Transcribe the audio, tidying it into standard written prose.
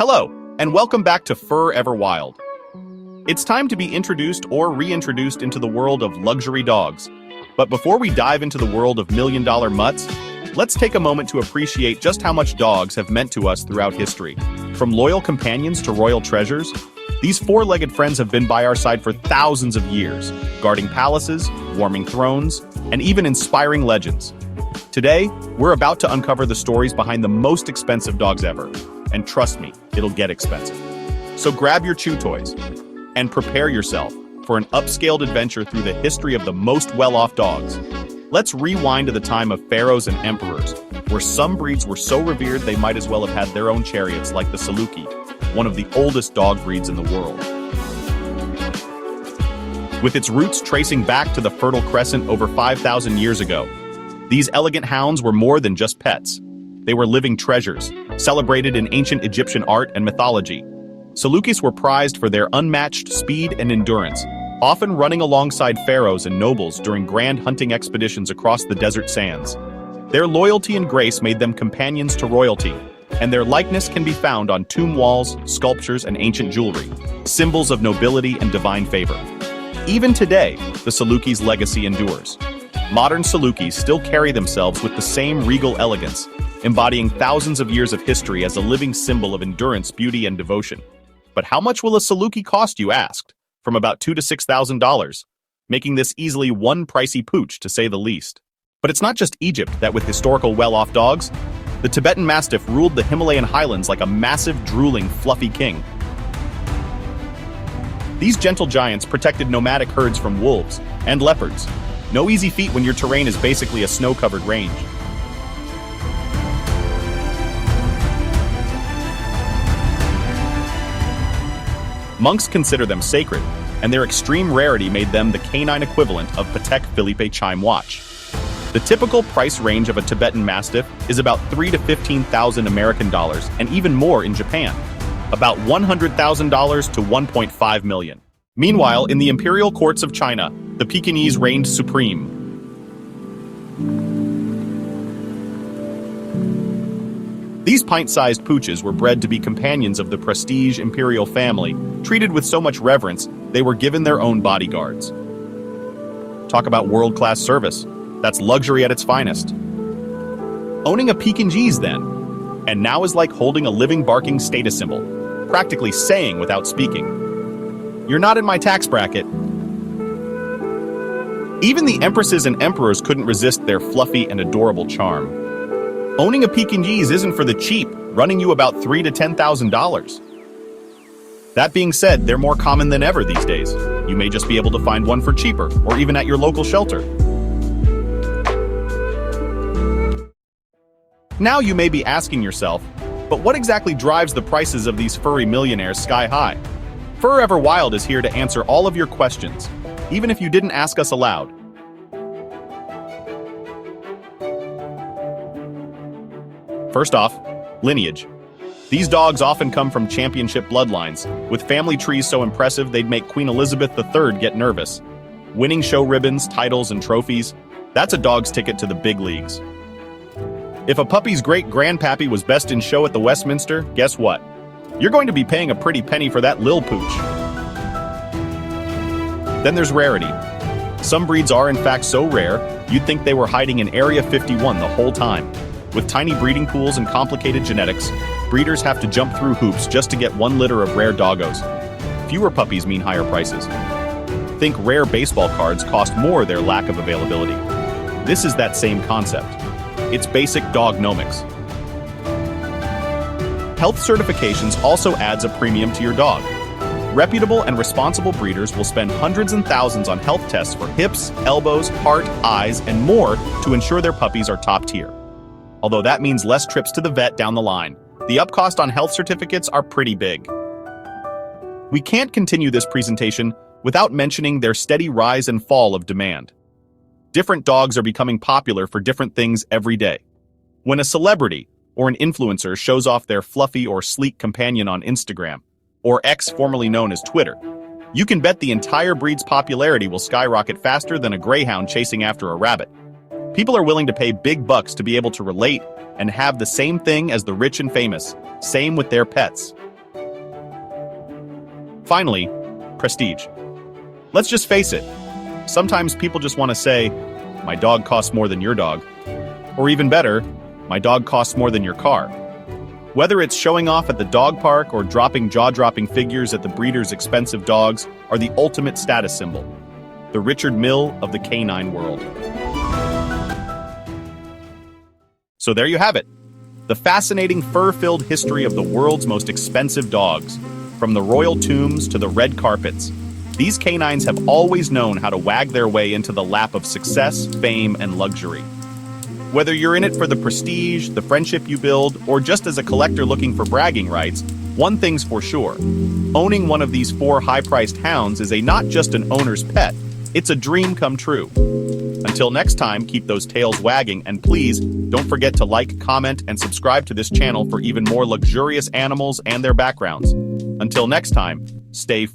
Hello, and welcome back to Forever Wild. It's time to be introduced or reintroduced into the world of luxury dogs. But before we dive into the world of million-dollar mutts, let's take a moment to appreciate just how much dogs have meant to us throughout history. From loyal companions to royal treasures, these four-legged friends have been by our side for thousands of years, guarding palaces, warming thrones, and even inspiring legends. Today, we're about to uncover the stories behind the most expensive dogs ever. And trust me, it'll get expensive. So grab your chew toys and prepare yourself for an upscaled adventure through the history of the most well-off dogs. Let's rewind to the time of pharaohs and emperors, where some breeds were so revered they might as well have had their own chariots, like the Saluki, one of the oldest dog breeds in the world. With its roots tracing back to the Fertile Crescent over 5,000 years ago, these elegant hounds were more than just pets. They were living treasures, celebrated in ancient Egyptian art and mythology. Salukis were prized for their unmatched speed and endurance, often running alongside pharaohs and nobles during grand hunting expeditions across the desert sands. Their loyalty and grace made them companions to royalty, and their likeness can be found on tomb walls, sculptures, and ancient jewelry, symbols of nobility and divine favor. Even today, the Saluki's legacy endures. Modern Salukis still carry themselves with the same regal elegance, embodying thousands of years of history as a living symbol of endurance, beauty, and devotion. But how much will a Saluki cost, you asked? From about $2,000 to $6,000, making this easily one pricey pooch, to say the least. But it's not just Egypt that with historical well-off dogs. The Tibetan Mastiff ruled the Himalayan highlands like a massive, drooling, fluffy king. These gentle giants protected nomadic herds from wolves and leopards. No easy feat when your terrain is basically a snow-covered range. Monks consider them sacred, and their extreme rarity made them the canine equivalent of Patek Philippe chime watch. The typical price range of a Tibetan Mastiff is about $3,000 to $15,000 American dollars, and even more in Japan, about $100,000 to $1.5 million. Meanwhile, in the imperial courts of China, the Pekingese reigned supreme. These pint-sized pooches were bred to be companions of the prestige imperial family. Treated with so much reverence, they were given their own bodyguards. Talk about world-class service. That's luxury at its finest. Owning a Pekingese, then, and now is like holding a living, barking status symbol, practically saying without speaking, "You're not in my tax bracket." Even the empresses and emperors couldn't resist their fluffy and adorable charm. Owning a Pekingese isn't for the cheap, running you about $3,000 to $10,000. That being said, they're more common than ever these days. You may just be able to find one for cheaper, or even at your local shelter. Now you may be asking yourself, but what exactly drives the prices of these furry millionaires sky high? Forever Wild is here to answer all of your questions, even if you didn't ask us aloud. First off, lineage. These dogs often come from championship bloodlines, with family trees so impressive they'd make Queen Elizabeth III get nervous. Winning show ribbons, titles, and trophies, that's a dog's ticket to the big leagues. If a puppy's great-grandpappy was best in show at the Westminster, guess what? You're going to be paying a pretty penny for that lil pooch. Then there's rarity. Some breeds are in fact so rare, you'd think they were hiding in Area 51 the whole time. With tiny breeding pools and complicated genetics, breeders have to jump through hoops just to get one litter of rare doggos. Fewer puppies mean higher prices. Think rare baseball cards cost more their lack of availability. This is that same concept. It's basic dognomics. Health certifications also adds a premium to your dog. Reputable and responsible breeders will spend hundreds and thousands on health tests for hips, elbows, heart, eyes, and more to ensure their puppies are top tier. Although that means less trips to the vet down the line, the upcost on health certificates are pretty big. We can't continue this presentation without mentioning their steady rise and fall of demand. Different dogs are becoming popular for different things every day. When a celebrity or an influencer shows off their fluffy or sleek companion on Instagram, or X formerly known as Twitter, you can bet the entire breed's popularity will skyrocket faster than a greyhound chasing after a rabbit. People are willing to pay big bucks to be able to relate and have the same thing as the rich and famous. Same with their pets. Finally, prestige. Let's just face it. Sometimes people just want to say, my dog costs more than your dog. Or even better, my dog costs more than your car. Whether it's showing off at the dog park or dropping jaw-dropping figures at the breeder's expensive dogs are the ultimate status symbol. The Richard Mille of the canine world. So there you have it. The fascinating fur-filled history of the world's most expensive dogs. From the royal tombs to the red carpets, these canines have always known how to wag their way into the lap of success, fame, and luxury. Whether you're in it for the prestige, the friendship you build, or just as a collector looking for bragging rights, one thing's for sure. Owning one of these 4 high-priced hounds is not just an owner's pet, it's a dream come true. Until next time, keep those tails wagging, and please, don't forget to like, comment, and subscribe to this channel for even more luxurious animals and their backgrounds. Until next time, stay